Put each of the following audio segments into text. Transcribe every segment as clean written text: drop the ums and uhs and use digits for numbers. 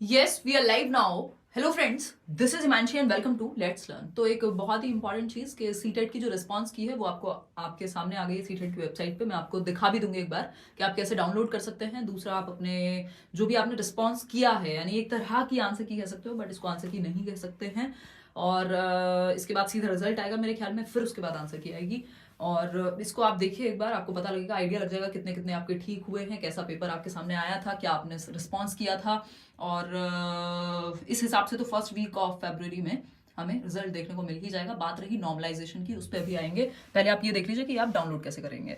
Yes we are live now. Hello friends, this is Himanshi and welcome to let's learn. तो एक बहुत ही important चीज कि सीटेट की जो रिस्पांस की है वो आपको आपके सामने आ गई है सीटेट की वेबसाइट पे। मैं आपको दिखा भी दूंगी एक बार कि आप कैसे डाउनलोड कर सकते हैं। दूसरा, आप अपने जो भी आपने रिस्पांस किया है, यानी एक तरह की आंसर की कह सकते हो बट इसको आंसर की नहीं कह सकते हैं। और इसके बाद सीधा रिजल्ट आएगा मेरे ख्याल में, फिर उसके बाद आंसर की आएगी। और इसको आप देखिए एक बार, आपको पता लगेगा, आइडिया लग जाएगा कितने कितने आपके ठीक हुए हैं, कैसा पेपर आपके सामने आया था, क्या आपने रिस्पॉन्स किया था। और इस हिसाब से तो फर्स्ट वीक ऑफ फरवरी में हमें रिजल्ट देखने को मिल ही जाएगा। बात रही नॉर्मलाइजेशन की, उस पर भी आएंगे। पहले आप ये देख लीजिए कि आप डाउनलोड कैसे करेंगे,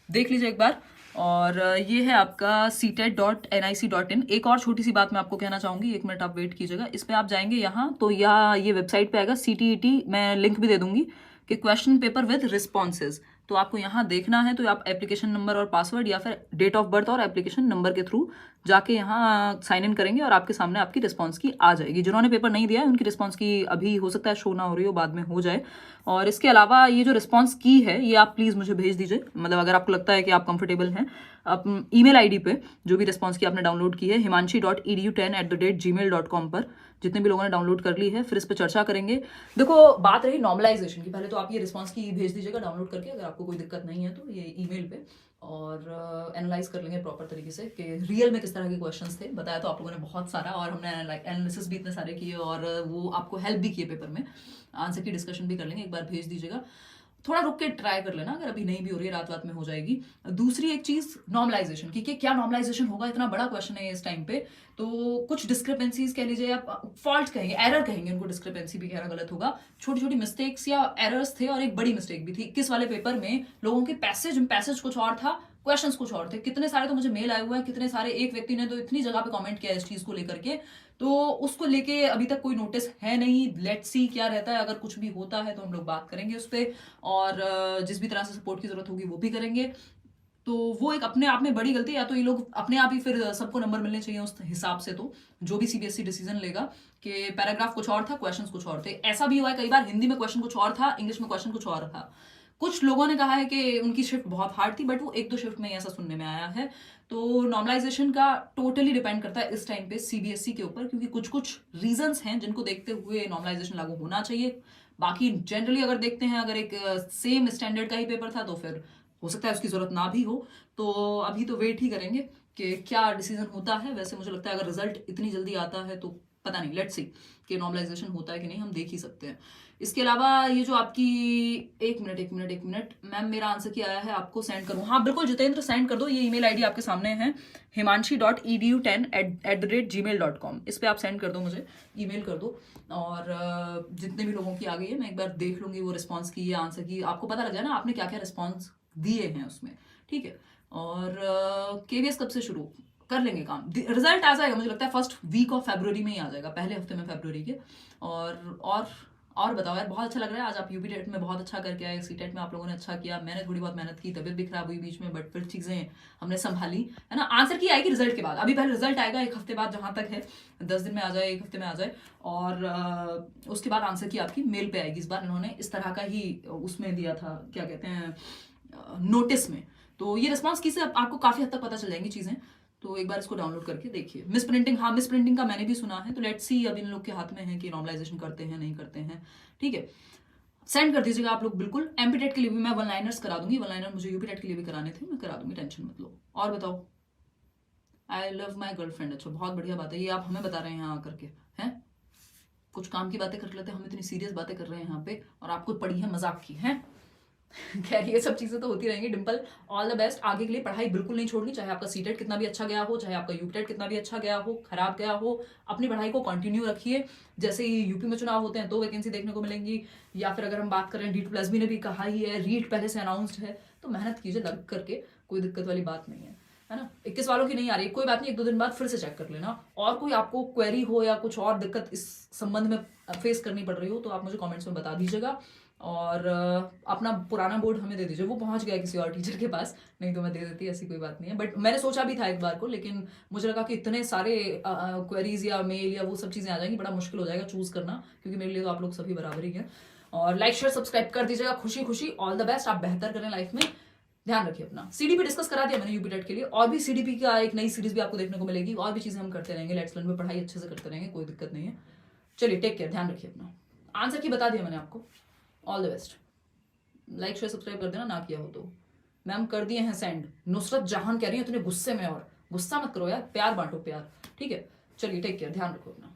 देख लीजिए एक बार। और ये है आपका ctet.nic.in। एक और छोटी सी बात मैं आपको कहना चाहूंगी, एक मिनट आप वेट कीजिएगा। इस पे आप जाएंगे यहाँ तो ये वेबसाइट पे आएगा CTET, मैं लिंक भी दे दूंगी कि क्वेश्चन पेपर विद रिस्पॉन्सेज। तो आपको यहाँ देखना है तो आप एप्लीकेशन नंबर और पासवर्ड या फिर डेट ऑफ बर्थ और एप्लीकेशन नंबर के थ्रू जाके यहाँ साइन इन करेंगे और आपके सामने आपकी रिस्पांस की आ जाएगी। जिन्होंने पेपर नहीं दिया है उनकी रिस्पांस की अभी हो सकता है शो ना हो रही हो, बाद में हो जाए। और इसके अलावा ये जो रिस्पांस की है ये आप प्लीज़ मुझे भेज दीजिए, मतलब अगर आपको लगता है कि आप कंफर्टेबल हैं। आप ईमेल आईडी पे जो भी रिस्पांस की आपने डाउनलोड की है himanshi.edu10@gmail.com पर, जितने भी लोगों ने डाउनलोड कर ली है, फिर इस पर चर्चा करेंगे। देखो, बात रही नॉर्मलाइजेशन की, पहले तो आप ये रिस्पांस की भेज दीजिएगा डाउनलोड करके, अगर आपको कोई दिक्कत नहीं है तो ये ईमेल पे। और एनालाइज कर लेंगे प्रॉपर तरीके से कि रियल में किस तरह के क्वेश्चंस थे। बताया तो आप लोगों ने बहुत सारा, और हमने एनालिसिस भी इतने सारे किए और वो आपको हेल्प भी किए पेपर में। आंसर की डिस्कशन भी कर लेंगे, एक बार भेज दीजिएगा। थोड़ा रुक के ट्राई कर लेना, अगर अभी नहीं भी हो रही है, रात रात में हो जाएगी। दूसरी एक चीज नॉर्मलाइजेशन की, कि क्या नॉर्मलाइजेशन होगा, इतना बड़ा क्वेश्चन है इस टाइम पे। तो कुछ डिस्क्रिपेंसीज कह लीजिए, आप फॉल्ट कहेंगे, एरर कहेंगे उनको, डिस्क्रिपेंसी भी कहना गलत होगा। छोटी छोटी मिस्टेक्स या एरर्स थे, और एक बड़ी मिस्टेक भी थी। 21 वाले पेपर में लोगों के पैसेज कुछ और था, क्वेश्चंस कुछ और थे। कितने सारे तो मुझे मेल आए हुए हैं, कितने सारे, एक व्यक्ति ने तो इतनी जगह पे कमेंट किया इस चीज को लेकर के। तो उसको लेके अभी तक कोई नोटिस है नहीं। लेट्स सी क्या रहता है, अगर कुछ भी होता है तो हम लोग बात करेंगे उस पर। और जिस भी तरह से सपोर्ट की जरूरत होगी वो भी करेंगे। तो वो एक अपने आप में बड़ी गलती है, या तो ये लोग अपने आप ही फिर सबको नंबर मिलने चाहिए उस हिसाब से। तो जो भी सीबीएसई डिसीजन लेगा कि पैराग्राफ कुछ और था, क्वेश्चंस कुछ और थे। ऐसा भी हुआ है कई बार, हिंदी में क्वेश्चन कुछ और था, इंग्लिश में क्वेश्चन कुछ और था। कुछ लोगों ने कहा है कि उनकी शिफ्ट बहुत हार्ड थी, बट वो एक दो शिफ्ट में ऐसा सुनने में आया है। तो नॉर्मलाइजेशन का टोटली डिपेंड करता है इस टाइम पे सीबीएसई के ऊपर, क्योंकि कुछ कुछ रीजंस हैं जिनको देखते हुए नॉर्मलाइजेशन लागू होना चाहिए। बाकी जनरली अगर देखते हैं, अगर एक सेम स्टैंडर्ड का ही पेपर था तो फिर हो सकता है उसकी जरूरत ना भी हो। तो अभी तो वेट ही करेंगे कि क्या डिसीजन होता है। वैसे मुझे लगता है अगर रिजल्ट इतनी जल्दी आता है तो पता नहीं, लेट्स सी कि नॉर्मलाइजेशन होता है कि नहीं, हम देख ही सकते हैं। इसके अलावा ये जो आपकी, एक मिनट मैम, मेरा आंसर किया आया है, आपको सेंड करूँ? हाँ बिल्कुल जितेंद्र, सेंड कर दो। ये ईमेल आईडी आपके सामने है, himanshi.edu10@gmail.com। इस पे आप सेंड कर दो, मुझे ईमेल कर दो। और जितने भी लोगों की आ गई है, मैं एक बार देख लूंगी वो रिस्पॉन्स की या आंसर की। आपको पता लग जाए ना आपने क्या क्या रिस्पॉन्स दिए हैं उसमें, ठीक है। और केवीएस कब से शुरू कर लेंगे काम, रिजल्ट आ जाएगा मुझे लगता है फर्स्ट वीक ऑफ फरवरी में ही आ जाएगा, पहले हफ्ते में फरवरी के। और बताओ यार, बहुत अच्छा लग रहा है। आज आप यूपी टेट में बहुत अच्छा करके आए, सीटेट में आप लोगों ने अच्छा किया, मैंने थोड़ी बहुत मेहनत की, तबियत भी खराब हुई बीच में, बट फिर चीजें हमने संभाली, है ना। आंसर की आएगी रिजल्ट के बाद, अभी पहले रिजल्ट आएगा एक हफ्ते बाद, जहां तक है 10 दिन में आ जाए, एक हफ्ते में आ जाए। और उसके बाद आंसर की आपकी मेल पे आएगी। इस बार इन्होंने इस तरह का ही उसमें दिया था, क्या कहते हैं, नोटिस में। तो ये रिस्पॉन्स की से आपको काफी हद तक पता चल जाएंगी चीजें। तो एक बार इसको डाउनलोड करके देखिए। मिस प्रिंटिंग, हाँ मिस प्रिंटिंग का मैंने भी सुना है, तो लेट्स सी अब इन लोग के हाथ में है कि नॉर्मलाइजेशन करते हैं नहीं करते हैं, ठीक है। सेंड कर दीजिएगा आप लोग बिल्कुल। एमपीटेट के लिए भी मैं वन लाइनर्स करा दूंगी, वन लाइनर मुझे यूपीटेट के लिए भी कराने थे, मैं करा दूंगी, टेंशन मत लो। और बताओ, आई लव माई गर्लफ्रेंड, अच्छा बहुत बढ़िया बात है, ये आप हमें बता रहे हैं यहाँ करके, हैं। कुछ काम की बातें कर लेते हैं, हम इतनी सीरियस बातें कर रहे हैं यहाँ पे, और आपको पड़ी है मजाक की, हैं। खैर ये सब चीजें तो होती रहेंगी। डिंपल, ऑल द बेस्ट आगे के लिए। पढ़ाई बिल्कुल नहीं छोड़नी, चाहे आपका सीटेट कितना भी अच्छा गया हो, चाहे आपका यूपीटेट कितना भी अच्छा गया हो, खराब गया हो, अपनी पढ़ाई को कंटिन्यू रखिए। जैसे ही यूपी में चुनाव होते हैं 2 वैकेंसी देखने को मिलेंगी, या फिर अगर हम बात करें D2+ भी ने भी कहा ही है, रीट पहले से अनाउंस्ड है, तो मेहनत कीजिए लग करके, कोई दिक्कत वाली बात नहीं है ना। 21 वालों की नहीं आ रही, कोई बात नहीं, 1-2 दिन बाद फिर से चेक कर लेना। और कोई आपको क्वेरी हो या कुछ और दिक्कत इस संबंध में फेस करनी पड़ रही हो तो आप मुझे कमेंट्स में बता दीजिएगा। और अपना पुराना बोर्ड हमें दे दीजिए, वो पहुंच गया किसी और टीचर के पास, नहीं तो मैं दे देती, ऐसी कोई बात नहीं है। बट मैंने सोचा भी था एक बार को, लेकिन मुझे लगा कि इतने सारे क्वेरीज या मेल या वो सब चीज़ें आ जाएंगी, बड़ा मुश्किल हो जाएगा चूज करना, क्योंकि मेरे लिए तो आप लोग सभी बराबर ही हैं। और लाइक शेयर सब्सक्राइब कर दीजिएगा, खुशी खुशी। ऑल द बेस्ट, आप बेहतर करें लाइफ में। ध्यान रखिए अपना। सीडीपी डिस्कस करा दिया मैंने यूपी टेट के लिए, और भी सीडीपी का एक नई सीरीज भी आपको देखने को मिलेगी, और भी चीजें हम करते रहेंगे। लेट्स लर्न में पढ़ाई अच्छे से करते रहेंगे, कोई दिक्कत नहीं है। चलिए टेक केयर, ध्यान रखिए अपना। आंसर की बता दिया मैंने आपको। All the best. Like share subscribe कर देना ना किया हो तो। मैम कर दिए हैं सेंड। नुसरत जहान कह रही है इतने गुस्से में, और गुस्सा मत करो यार, प्यार बांटो प्यार, ठीक है। चलिए टेक केयर, ध्यान रखो अपना।